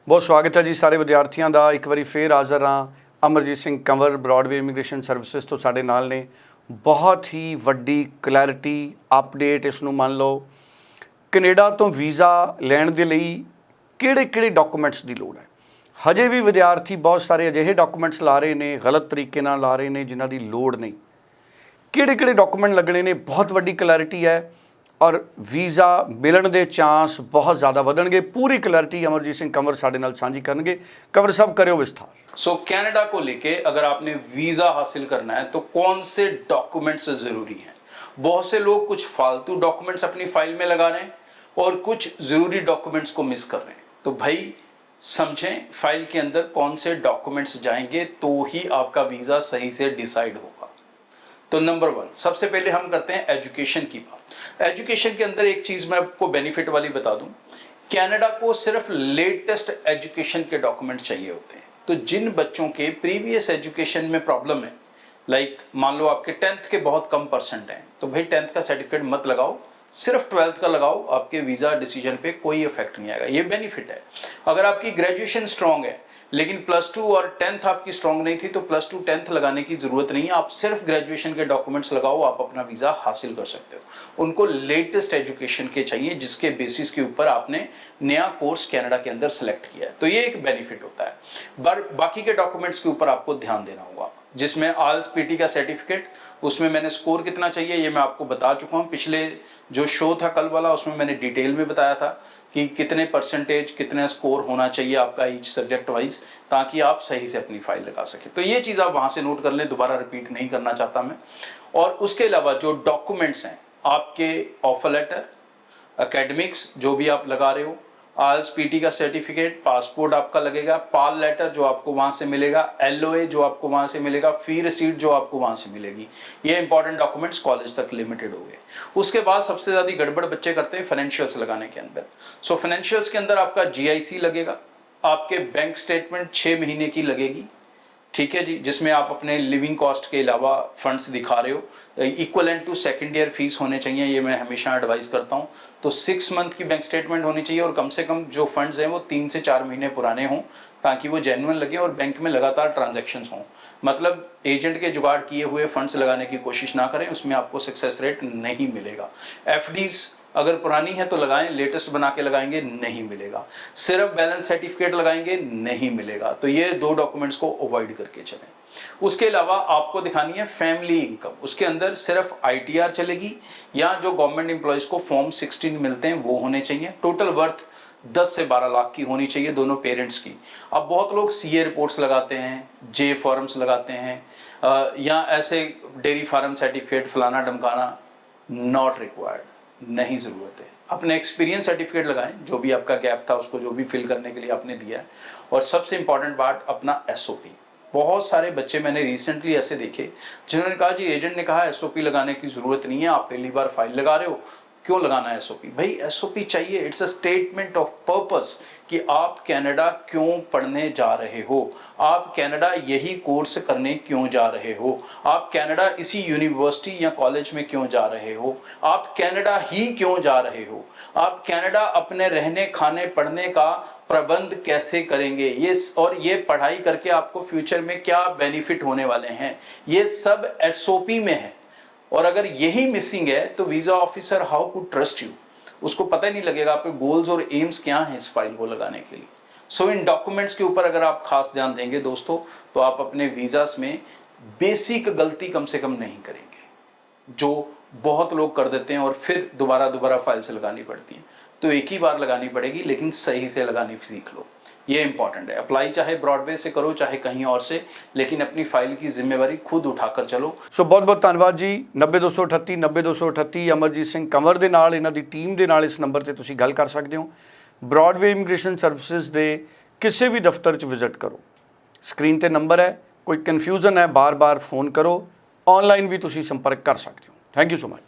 बहुत स्वागत है जी सारे विद्यार्थियों का। एक बार फिर हाज़र हाँ। Amarjeet Singh Kanwar Broadway immigration services तो साढ़े नाल ने। बहुत ही वड्डी क्लैरिटी अपडेट इसनूं मान लो। कनेडा तो वीज़ा लैण दे लई किहड़े-किहड़े डॉकूमेंट्स की लोड़ है। हजे भी विद्यार्थी बहुत सारे अजिहे डॉकूमेंट्स ला रहे हैं, गलत तरीके नाल ला रहे हैं जिन्हां दी लोड़ नहीं। किहड़े-किहड़े डॉकूमेंट लगने ने, बहुत वड्डी क्लैरिटी है और वीज़ा मिलण दे चांस बहुत ज़्यादा वधणगे। पूरी क्लैरिटी अमरजीत सिंह कंवर साडे नाल सांझी करनगे। कंवर साहब करियो विस्तार। सो कनाडा को लेके अगर आपने वीजा हासिल करना है तो कौन से डॉक्यूमेंट्स जरूरी हैं। बहुत से लोग कुछ फालतू डॉक्यूमेंट्स अपनी फाइल में लगा रहे हैं और कुछ जरूरी डॉक्यूमेंट्स को मिस कर रहे हैं। तो भाई समझें फाइल के अंदर कौन से डॉक्यूमेंट्स जाएंगे तो ही आपका वीजा सही से डिसाइड होगा। तो नंबर 1 सबसे पहले हम करते हैं एजुकेशन की बात। एजुकेशन के अंदर एक चीज मैं आपको बेनिफिट वाली बता दूं, कनाडा को सिर्फ लेटेस्ट एजुकेशन के डॉक्यूमेंट चाहिए होते हैं। तो जिन बच्चों के प्रीवियस एजुकेशन में प्रॉब्लम है, लाइक मान लो आपके 10th के बहुत कम परसेंट हैं, तो भाई 10th का सर्टिफिकेट मत लगाओ, सिर्फ 12th का लगाओ। आपके वीजा डिसीजन पे कोई इफेक्ट नहीं आएगा, ये बेनिफिट है। अगर आपकी ग्रेजुएशन स्ट्रांग है लेकिन +2 और 10th आपकी स्ट्रांग नहीं थी तो +2 10th लगाने की जरूरत नहीं है। आप सिर्फ ग्रेजुएशन के डॉक्यूमेंट्स लगाओ, आप अपना वीजा हासिल कर सकते हो। उनको लेटेस्ट एजुकेशन के चाहिए जिसके बेसिस के ऊपर आपने नया कोर्स कनाडा के अंदर सेलेक्ट किया है, तो ये एक बेनिफिट होता है। बाकी के डॉक्यूमेंट्स के ऊपर आपको ध्यान देना होगा, जिसमें आल्स पीटी का सर्टिफिकेट, उसमें मैंने स्कोर कितना चाहिए ये मैं आपको बता चुका हूं। पिछले जो शो था कल वाला उसमें मैंने डिटेल में बताया था कि कितने परसेंटेज कितना स्कोर होना चाहिए आपका ईच सब्जेक्ट वाइज, ताकि आप सही से अपनी फाइल लगा सके। तो ये चीज़ आप वहाँ से नोट कर लें, दोबारा रिपीट नहीं करना चाहता मैं। और उसके अलावा जो डॉक्यूमेंट्स हैं आपके ऑफर लेटर, एकेडमिक्स जो भी आप लगा रहे हो, आल्स पीटी का सर्टिफिकेट, पासपोर्ट आपका लगेगा, पाल लेटर जो आपको वहां से मिलेगा, एलओए जो आपको वहां से मिलेगा, फी रिसीट जो आपको वहां से मिलेगी। ये इंपॉर्टेंट डॉक्यूमेंट्स कॉलेज तक लिमिटेड हो गए। उसके बाद सबसे ज्यादा गड़बड़ बच्चे करते हैं फाइनेंशियल्स लगाने के अंदर। सो फाइनेंशियल्स के अंदर आपका जीआईसी लगेगा, आपके बैंक स्टेटमेंट 6 महीने की लगेगी, ठीक है जी, जिसमें आप अपने लिविंग कॉस्ट के अलावा फंड्स दिखा रहे हो। Equivalent to second year fees होने चाहिए, ये मैं हमेशा एडवाइस करता हूं। तो 6 मंथ की बैंक स्टेटमेंट होनी चाहिए और कम से कम जो फंड्स हैं वो 3 से 4 महीने पुराने हों, ताकि वो जेन्युइन लगे और बैंक में लगातार ट्रांजैक्शंस हों। मतलब एजेंट के जुगाड़ किए हुए फंड्स लगाने की कोशिश ना करें, उसमें आपको सक्सेस रेट नहीं मिलेगा। एफडीज अगर पुरानी है तो लगाएं, लेटेस्ट बना के लगाएंगे नहीं मिलेगा। सिर्फ बैलेंस सर्टिफिकेट लगाएंगे नहीं मिलेगा। तो ये 2 डॉक्यूमेंट्स को अवॉइड करके चलें। उसके अलावा आपको दिखानी है फैमिली इनकम, उसके अंदर सिर्फ आईटीआर चलेगी या जो गवर्नमेंट एम्प्लॉइज को फॉर्म 16 मिलते हैं वो होने चाहिए। टोटल वर्थ 10 से 12 लाख की होनी चाहिए दोनों पेरेंट्स की। अब बहुत लोग सीए रिपोर्ट्स लगाते हैं, जे फॉर्म्स लगाते हैं, या ऐसे डेयरी फार्म सर्टिफिकेट फलाना डमकाना, नॉट रिक्वायर्ड, नहीं जरूरत है। अपने एक्सपीरियंस सर्टिफिकेट लगाएं, जो भी आपका गैप था उसको जो भी फिल करने के लिए आपने दिया है। और सबसे इंपॉर्टेंट बात अपना एसओपी। बहुत सारे बच्चे मैंने रिसेंटली ऐसे देखे जिन्होंने कहा जी एजेंट ने कहा एसओपी लगाने की जरूरत नहीं है, आप पहली बार फाइल लगा रहे हो, क्यों लगाना है एसओपी। भाई एसओपी चाहिए, it's a statement of purpose कि आप कनाडा क्यों पढ़ने जा रहे हो, आप कनाडा यही कोर्स करने क्यों जा रहे हो, आप कनाडा इसी यूनिवर्सिटी या कॉलेज में क्यों जा रहे हो, आप कनाडा ही क्यों जा रहे हो, आप कनाडा अपने रहने खाने पढ़ने का प्रबंध कैसे करेंगे, ये और ये पढ़ाई करके आपको फ्यूचर में क्या बेनिफिट होने वाले हैं, ये सब एसओपी में है। और अगर यही मिसिंग है तो visa officer how could trust you, उसको पता ही नहीं लगेगा आपके गोल्स और एम्स क्या हैं इस फाइल को लगाने के लिए। सो इन डॉक्यूमेंट्स के ऊपर अगर आप खास ध्यान देंगे दोस्तों, तो आप अपने वीजास में बेसिक गलती कम से कम नहीं करेंगे, जो बहुत लोग कर देते हैं और फिर दोबारा फाइल से लगानी पड़ती है। तो एक ही बार लगानी पड़ेगी, लेकिन सही से लगानी सीख लो, ये इंपॉर्टेंट है। अप्लाई चाहे ब्रॉडवे से करो चाहे कहीं और से, लेकिन अपनी फाइल की जिम्मेवारी खुद उठाकर चलो। सो बहुत बहुत धन्यवाद जी। 90238 90238 अमरजीत सिंह कंवर ਦੇ ਨਾਲ ਇਹਨਾਂ ਦੀ ਟੀਮ ਦੇ ਨਾਲ ਇਸ ਨੰਬਰ ਤੇ ਤੁਸੀਂ ਗੱਲ ਕਰ ਸਕਦੇ ਹੋ। ब्रॉडवे इमीग्रेशन सर्विसेज ਦੇ ਕਿਸੇ ਵੀ ਦਫ਼ਤਰ 'ਚ ਵਿਜ਼ਿਟ ਕਰੋ, ਸਕਰੀਨ ਤੇ ਨੰਬਰ ਹੈ, ਕੋਈ ਕਨਫਿਊਜ਼ਨ ਹੈ ਬਾਰ-ਬਾਰ ਫੋਨ ਕਰੋ, ਆਨਲਾਈਨ ਵੀ ਤੁਸੀਂ ਸੰਪਰਕ ਕਰ ਸਕਦੇ ਹੋ। Thank you so much.